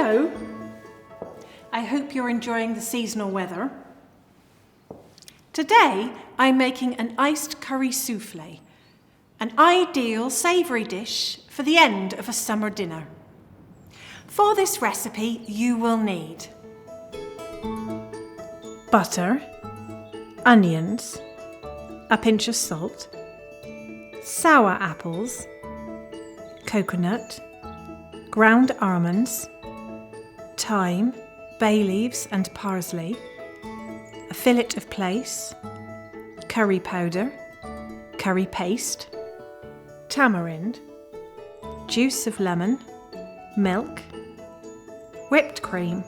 Hello, I hope you're enjoying the seasonal weather. Today I'm making an iced curry soufflé, an ideal savoury dish for the end of a summer dinner. For this recipe you will need butter, onions, a pinch of salt, sour apples, coconut, ground almonds, thyme, bay leaves and parsley, a fillet of plaice, curry powder, curry paste, tamarind, juice of lemon, milk, whipped cream,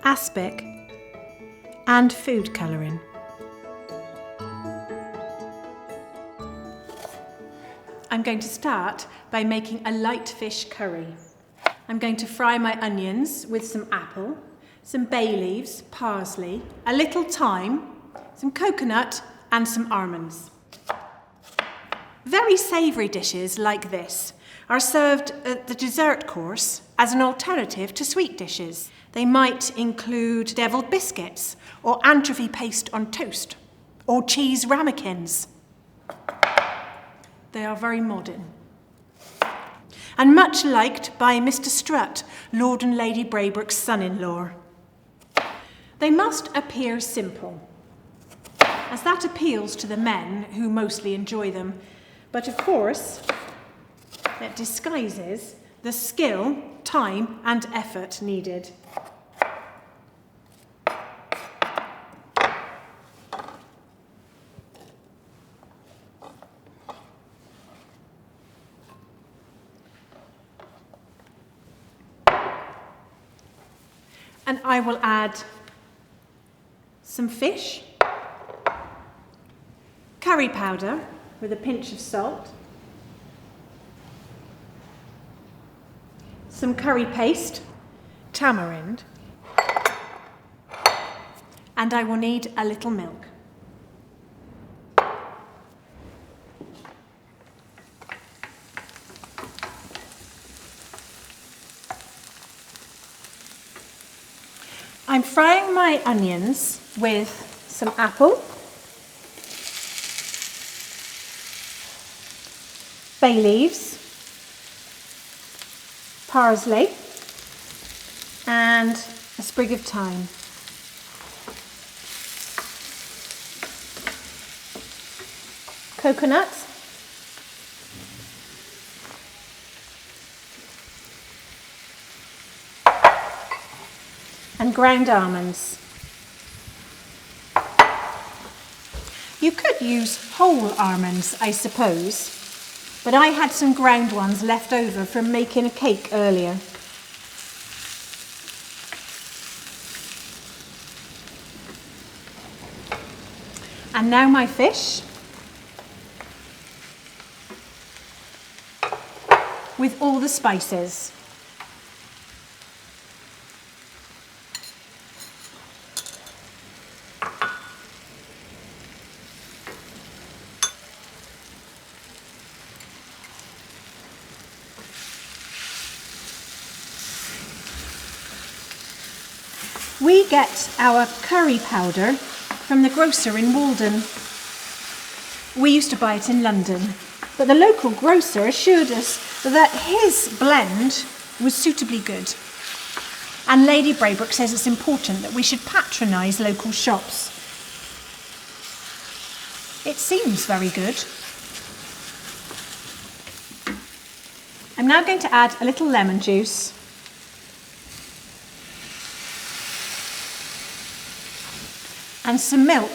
aspic and food colouring. I'm going to start by making a light fish curry. I'm going to fry my onions with some apple, some bay leaves, parsley, a little thyme, some coconut and some almonds. Very savoury dishes like this are served at the dessert course as an alternative to sweet dishes. They might include devilled biscuits or anchovy paste on toast or cheese ramekins. They are very modern and much liked by Mr. Strutt, Lord and Lady Braybrook's son-in-law. They must appear simple, as that appeals to the men who mostly enjoy them, but of course it disguises the skill, time and effort needed. And I will add some fish, curry powder with a pinch of salt, some curry paste, tamarind, and I will need a little milk. I'm frying my onions with some apple, bay leaves, parsley, and a sprig of thyme. Coconut, and ground almonds. You could use whole almonds, I suppose, but I had some ground ones left over from making a cake earlier. And now my fish, with all the spices. We get our curry powder from the grocer in Walden. We used to buy it in London, but the local grocer assured us that his blend was suitably good. And Lady Braybrooke says it's important that we should patronise local shops. It seems very good. I'm now going to add a little lemon juice. And some milk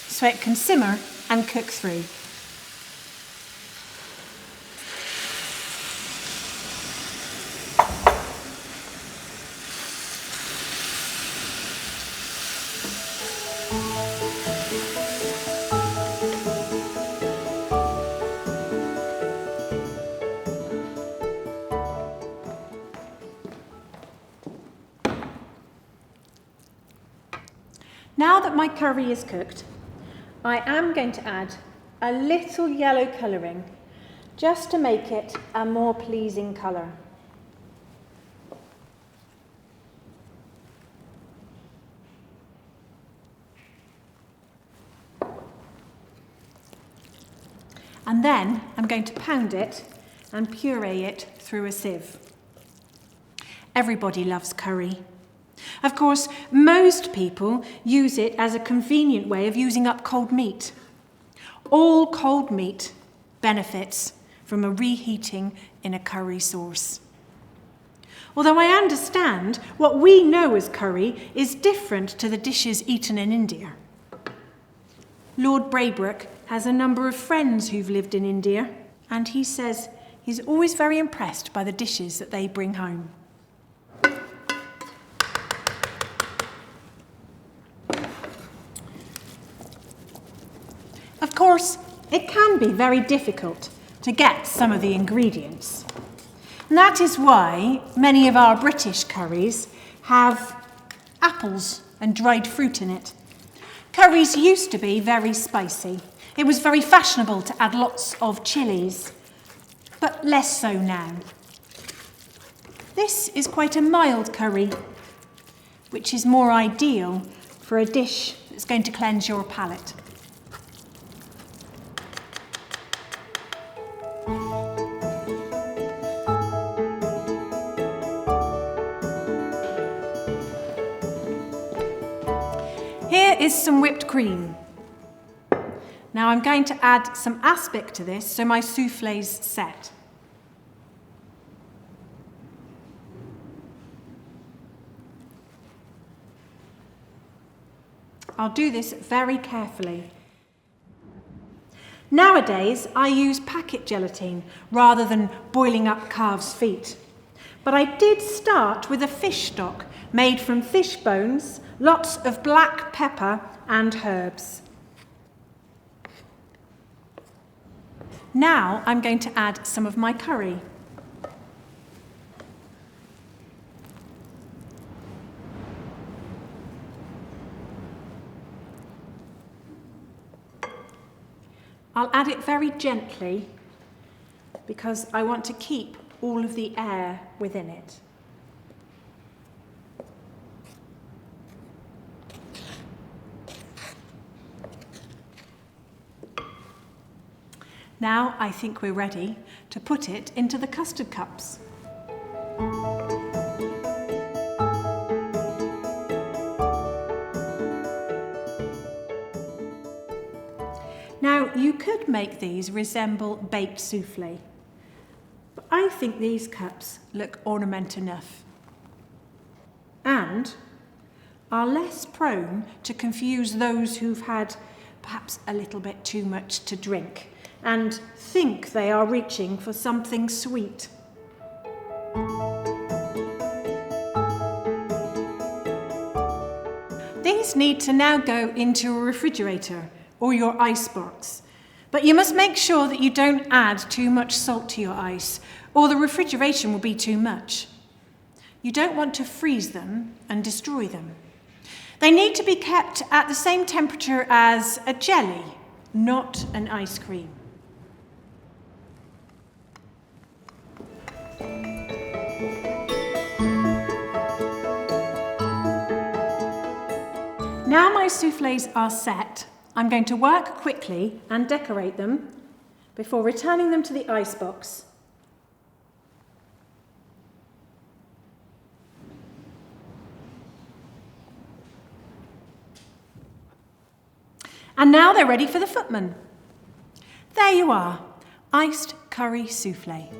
so it can simmer and cook through. Now that my curry is cooked, I am going to add a little yellow colouring just to make it a more pleasing colour. And then I'm going to pound it and puree it through a sieve. Everybody loves curry. Of course, most people use it as a convenient way of using up cold meat. All cold meat benefits from a reheating in a curry sauce. Although I understand what we know as curry is different to the dishes eaten in India. Lord Braybrooke has a number of friends who've lived in India, and he says he's always very impressed by the dishes that they bring home. Of course, it can be very difficult to get some of the ingredients. And that is why many of our British curries have apples and dried fruit in it. Curries used to be very spicy. It was very fashionable to add lots of chilies, but less so now. This is quite a mild curry, which is more ideal for a dish that's going to cleanse your palate. Here is some whipped cream. Now I'm going to add some aspic to this so my soufflés set. I'll do this very carefully. Nowadays, I use packet gelatine rather than boiling up calves' feet. But I did start with a fish stock made from fish bones, lots of black pepper and herbs. Now I'm going to add some of my curry. I'll add it very gently because I want to keep all of the air within it. Now I think we're ready to put it into the custard cups. Now you could make these resemble baked soufflé, but I think these cups look ornament enough and are less prone to confuse those who've had perhaps a little bit too much to drink and think they are reaching for something sweet. These need to now go into a refrigerator or your ice box, but you must make sure that you don't add too much salt to your ice or the refrigeration will be too much. You don't want to freeze them and destroy them. They need to be kept at the same temperature as a jelly, not an ice cream. Now my soufflés are set, I'm going to work quickly and decorate them before returning them to the icebox. And now they're ready for the footman. There you are, iced curry soufflé.